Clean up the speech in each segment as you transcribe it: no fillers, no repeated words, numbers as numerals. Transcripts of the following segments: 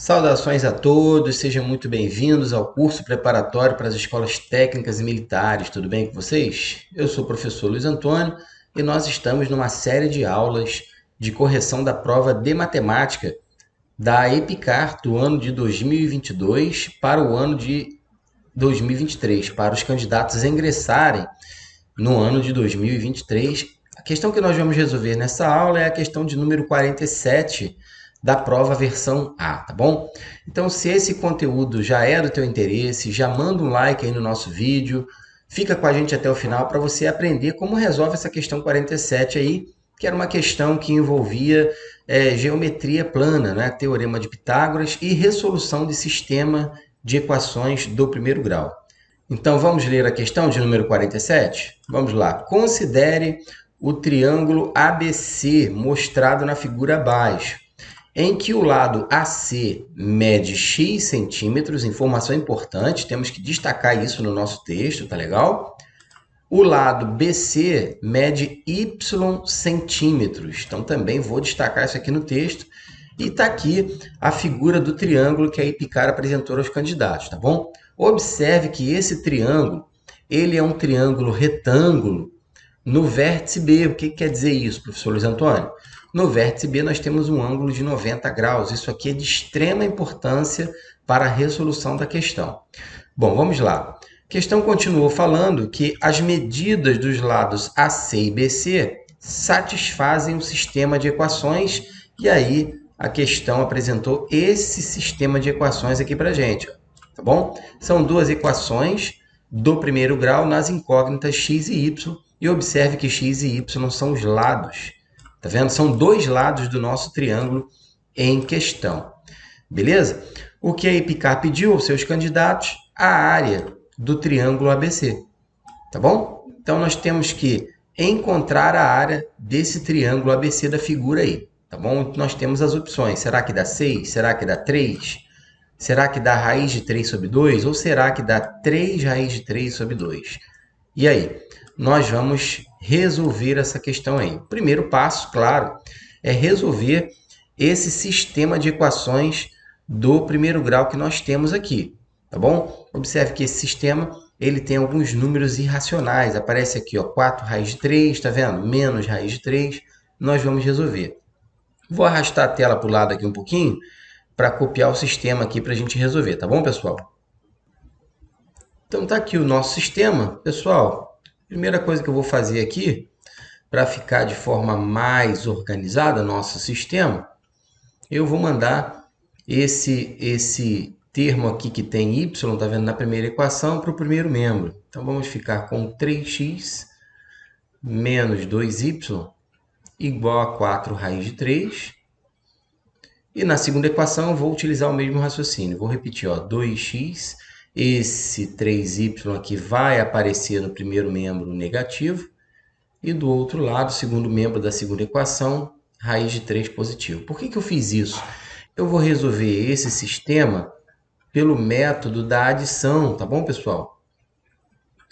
Saudações a todos, sejam muito bem-vindos ao curso preparatório para as escolas técnicas e militares. Tudo bem com vocês? Eu sou o professor Luiz Antônio e nós estamos numa série de aulas de correção da prova de matemática da EPICAR do ano de 2022 para o ano de 2023, para os candidatos ingressarem no ano de 2023. A questão que nós vamos resolver nessa aula é a questão de número 47 da prova versão A, tá bom? Então, se esse conteúdo já é do teu interesse, já manda um like aí no nosso vídeo, fica com a gente até o final para você aprender como resolve essa questão 47 aí, que era uma questão que envolvia geometria plana, né? Teorema de Pitágoras e resolução de sistema de equações do primeiro grau. Então, vamos ler a questão de número 47? Vamos lá. Considere o triângulo ABC mostrado na figura abaixo, em que o lado AC mede x centímetros, informação importante, temos que destacar isso no nosso texto, tá legal? O lado BC mede y centímetros, então também vou destacar isso aqui no texto. E está aqui a figura do triângulo que a EPICAR apresentou aos candidatos, tá bom? Observe que esse triângulo, ele é um triângulo retângulo no vértice B. O que quer dizer isso, professor Luiz Antônio? No vértice B nós temos um ângulo de 90 graus. Isso aqui é de extrema importância para a resolução da questão. Bom, vamos lá. A questão continuou falando que as medidas dos lados AC e BC satisfazem o sistema de equações, e aí a questão apresentou esse sistema de equações aqui para a gente, tá bom? São duas equações do primeiro grau nas incógnitas x e y, e observe que x e y são os lados, tá vendo? São dois lados do nosso triângulo em questão, beleza? O que a EPICAR pediu aos seus candidatos? A área do triângulo ABC, tá bom? Então, nós temos que encontrar a área desse triângulo ABC da figura aí, tá bom? Nós temos as opções. Será que dá 6? Será que dá 3? Será que dá raiz de 3 sobre 2? Ou será que dá 3 raiz de 3 sobre 2? E aí? Nós vamos resolver essa questão aí. O primeiro passo, claro, é resolver esse sistema de equações do primeiro grau que nós temos aqui, tá bom? Observe que esse sistema ele tem alguns números irracionais. Aparece aqui, ó, 4 raiz de 3, tá vendo? Menos raiz de 3. Nós vamos resolver. Vou arrastar a tela para o lado aqui um pouquinho para copiar o sistema aqui para a gente resolver, tá bom, pessoal? Então, tá aqui o nosso sistema. Pessoal, primeira coisa que eu vou fazer aqui, para ficar de forma mais organizada nosso sistema, eu vou mandar esse termo aqui que tem y, tá vendo, na primeira equação, para o primeiro membro. Então, vamos ficar com 3x menos 2y igual a 4 raiz de 3. E na segunda equação, eu vou utilizar o mesmo raciocínio. Vou repetir, ó, 2x, esse 3y aqui vai aparecer no primeiro membro negativo, e do outro lado, segundo membro da segunda equação, raiz de 3 positivo. Por que eu fiz isso? Eu vou resolver esse sistema pelo método da adição, tá bom, pessoal?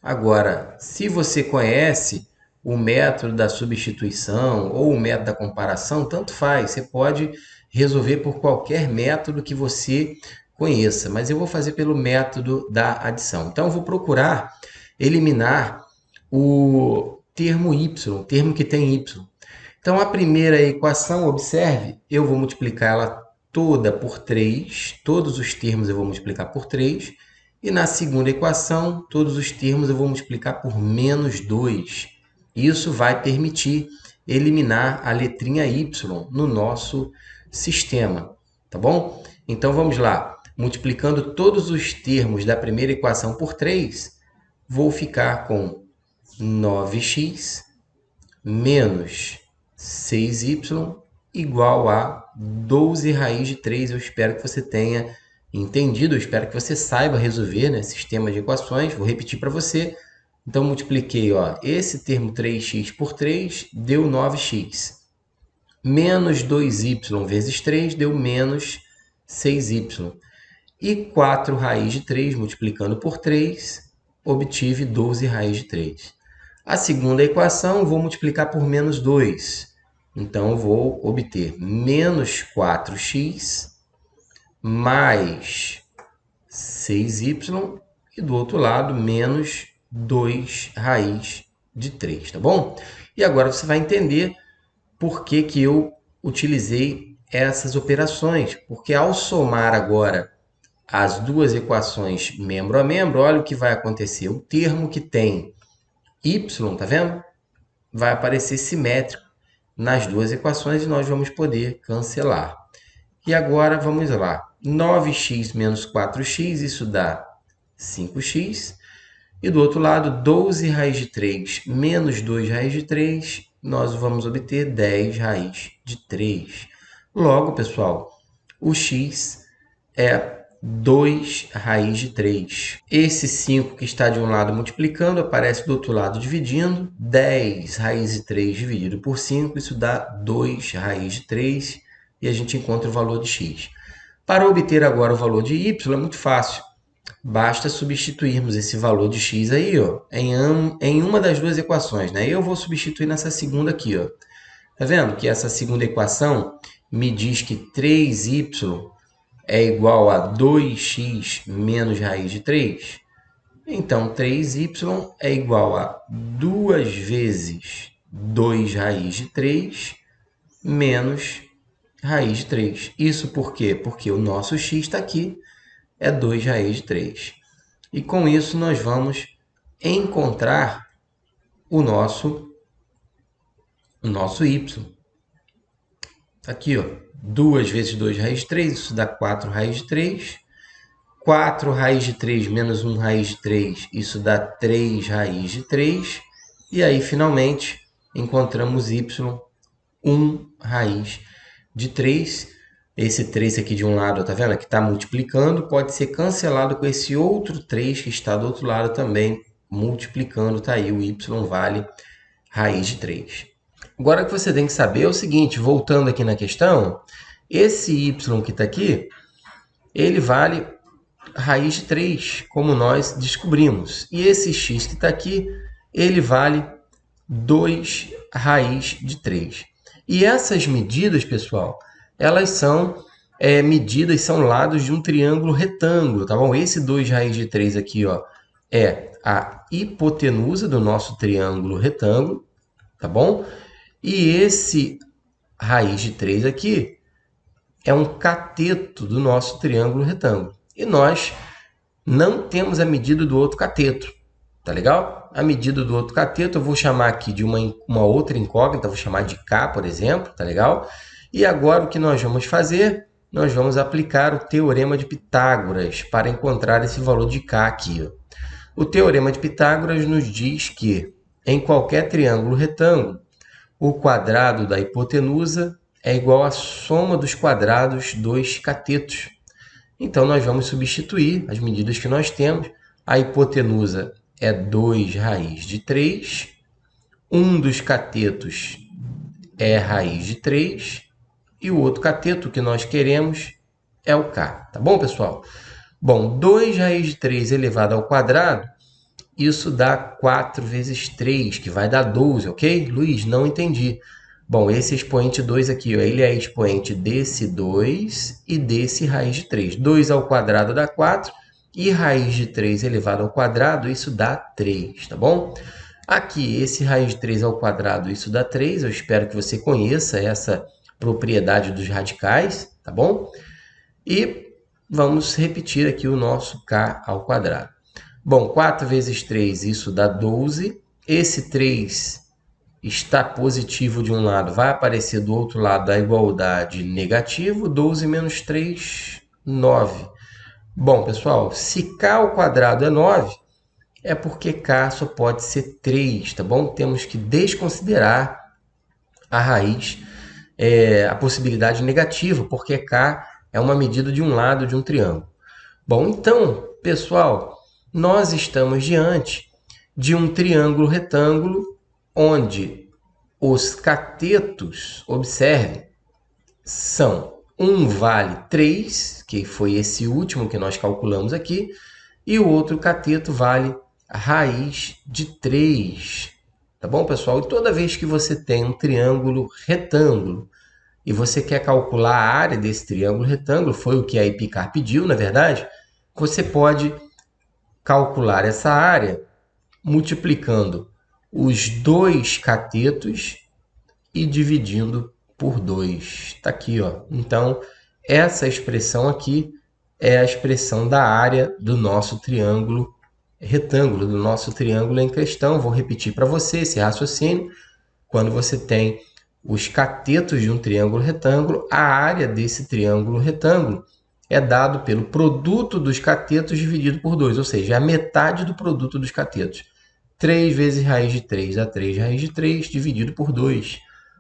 Agora, se você conhece o método da substituição ou o método da comparação, tanto faz. Você pode resolver por qualquer método que você conheça, mas eu vou fazer pelo método da adição. Então, eu vou procurar eliminar o termo y, o termo que tem y. Então, a primeira equação, observe, eu vou multiplicar ela toda por 3, todos os termos eu vou multiplicar por 3, e na segunda equação, todos os termos eu vou multiplicar por menos 2. Isso vai permitir eliminar a letrinha y no nosso sistema, tá bom? Então, vamos lá. Multiplicando todos os termos da primeira equação por 3, vou ficar com 9x menos 6y igual a 12 raiz de 3. Eu espero que você tenha entendido, eu espero que você saiba resolver, né, sistema de equações. Vou repetir para você. Então, multipliquei, ó, esse termo 3x por 3 deu 9x. Menos 2y vezes 3 deu menos 6y. E 4 raiz de 3, multiplicando por 3, obtive 12 raiz de 3. A segunda equação, vou multiplicar por menos 2. Então, vou obter menos 4x mais 6y e do outro lado menos 2 raiz de 3, tá bom? E agora você vai entender por que que eu utilizei essas operações, porque ao somar agora as duas equações membro a membro, olha o que vai acontecer. O termo que tem y, tá vendo? Vai aparecer simétrico nas duas equações e nós vamos poder cancelar. E agora vamos lá. 9x menos 4x, isso dá 5x. E do outro lado, 12 raiz de 3 menos 2 raiz de 3, nós vamos obter 10 raiz de 3. Logo, pessoal, o x é 2 raiz de 3. Esse 5 que está de um lado multiplicando, aparece do outro lado dividindo. 10 raiz de 3 dividido por 5, isso dá 2 raiz de 3. E a gente encontra o valor de x. Para obter agora o valor de y, é muito fácil. Basta substituirmos esse valor de x aí, ó, em uma das duas equações, né? Eu vou substituir nessa segunda aqui, ó. Tá vendo que essa segunda equação me diz que 3y é igual a 2x menos raiz de 3? Então, 3y é igual a 2 vezes 2 raiz de 3 menos raiz de 3. Isso por quê? Porque o nosso x está aqui, é 2 raiz de 3. E com isso nós vamos encontrar o nosso y. Aqui, ó, 2 vezes 2 raiz de 3, isso dá 4 raiz de 3. 4 raiz de 3 menos 1 raiz de 3, isso dá 3 raiz de 3. E aí, finalmente, encontramos y, 1 raiz de 3. Esse 3 aqui de um lado, tá vendo? Que está multiplicando, pode ser cancelado com esse outro 3 que está do outro lado também multiplicando. Tá aí, o y vale raiz de 3. Agora o que você tem que saber é o seguinte, voltando aqui na questão, esse y que está aqui, ele vale raiz de 3, como nós descobrimos. E esse x que está aqui, ele vale 2 raiz de 3. E essas medidas, pessoal, elas são medidas, são lados de um triângulo retângulo, tá bom? Esse 2 raiz de 3 aqui, ó, é a hipotenusa do nosso triângulo retângulo, tá bom? E esse raiz de 3 aqui é um cateto do nosso triângulo retângulo. E nós não temos a medida do outro cateto, tá legal? A medida do outro cateto eu vou chamar aqui de uma outra incógnita, vou chamar de K, por exemplo, tá legal? E agora o que nós vamos fazer? Nós vamos aplicar o Teorema de Pitágoras para encontrar esse valor de K aqui, ó. O Teorema de Pitágoras nos diz que em qualquer triângulo retângulo, o quadrado da hipotenusa é igual à soma dos quadrados dos catetos. Então, nós vamos substituir as medidas que nós temos. A hipotenusa é 2 raiz de 3. Um dos catetos é raiz de 3. E o outro cateto que nós queremos é o K. Tá bom, pessoal? Bom, 2 raiz de 3 elevado ao quadrado, isso dá 4 vezes 3, que vai dar 12, ok? Luiz, não entendi. Bom, esse expoente 2 aqui, ó, ele é expoente desse 2 e desse raiz de 3. 2 ao quadrado dá 4 e raiz de 3 elevado ao quadrado, isso dá 3, tá bom? Aqui, esse raiz de 3 ao quadrado, isso dá 3. Eu espero que você conheça essa propriedade dos radicais, tá bom? E vamos repetir aqui o nosso k ao quadrado. Bom, 4 vezes 3, isso dá 12. Esse 3 está positivo de um lado, vai aparecer do outro lado a igualdade negativo. 12 menos 3, 9. Bom, pessoal, se k ao quadrado é 9, é porque k só pode ser 3, tá bom? Temos que desconsiderar a raiz, a possibilidade negativa, porque k é uma medida de um lado de um triângulo. Bom, então, pessoal, nós estamos diante de um triângulo retângulo onde os catetos, observe, são um vale 3, que foi esse último que nós calculamos aqui, e o outro cateto vale raiz de 3. Tá bom, pessoal? E toda vez que você tem um triângulo retângulo e você quer calcular a área desse triângulo retângulo, foi o que a EPICAR pediu, na verdade, você pode calcular essa área multiplicando os dois catetos e dividindo por 2. Está aqui, ó. Então, essa expressão aqui é a expressão da área do nosso triângulo retângulo, do nosso triângulo em questão. Vou repetir para você esse raciocínio. Quando você tem os catetos de um triângulo retângulo, a área desse triângulo retângulo é dado pelo produto dos catetos dividido por 2, ou seja, a metade do produto dos catetos. 3 vezes raiz de 3 dá 3 raiz de 3 dividido por 2.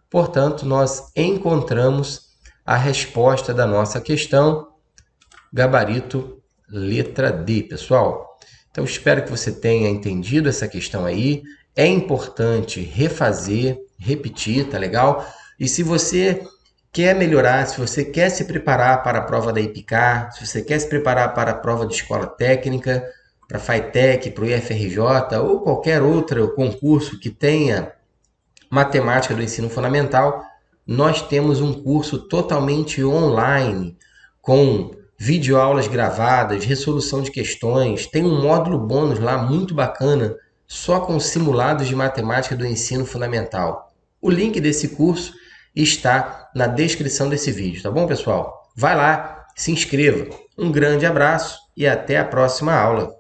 Portanto, nós encontramos a resposta da nossa questão, gabarito letra D, pessoal. Então, espero que você tenha entendido essa questão aí. É importante refazer, repetir, tá legal? E se você quer melhorar, se você quer se preparar para a prova da EPICAR, se você quer se preparar para a prova de escola técnica, para a FATEC, para o IFRJ ou qualquer outro concurso que tenha matemática do ensino fundamental, nós temos um curso totalmente online, com videoaulas gravadas, resolução de questões, tem um módulo bônus lá muito bacana, só com simulados de matemática do ensino fundamental. O link desse curso está na descrição desse vídeo, tá bom, pessoal? Vai lá, se inscreva. Um grande abraço e até a próxima aula.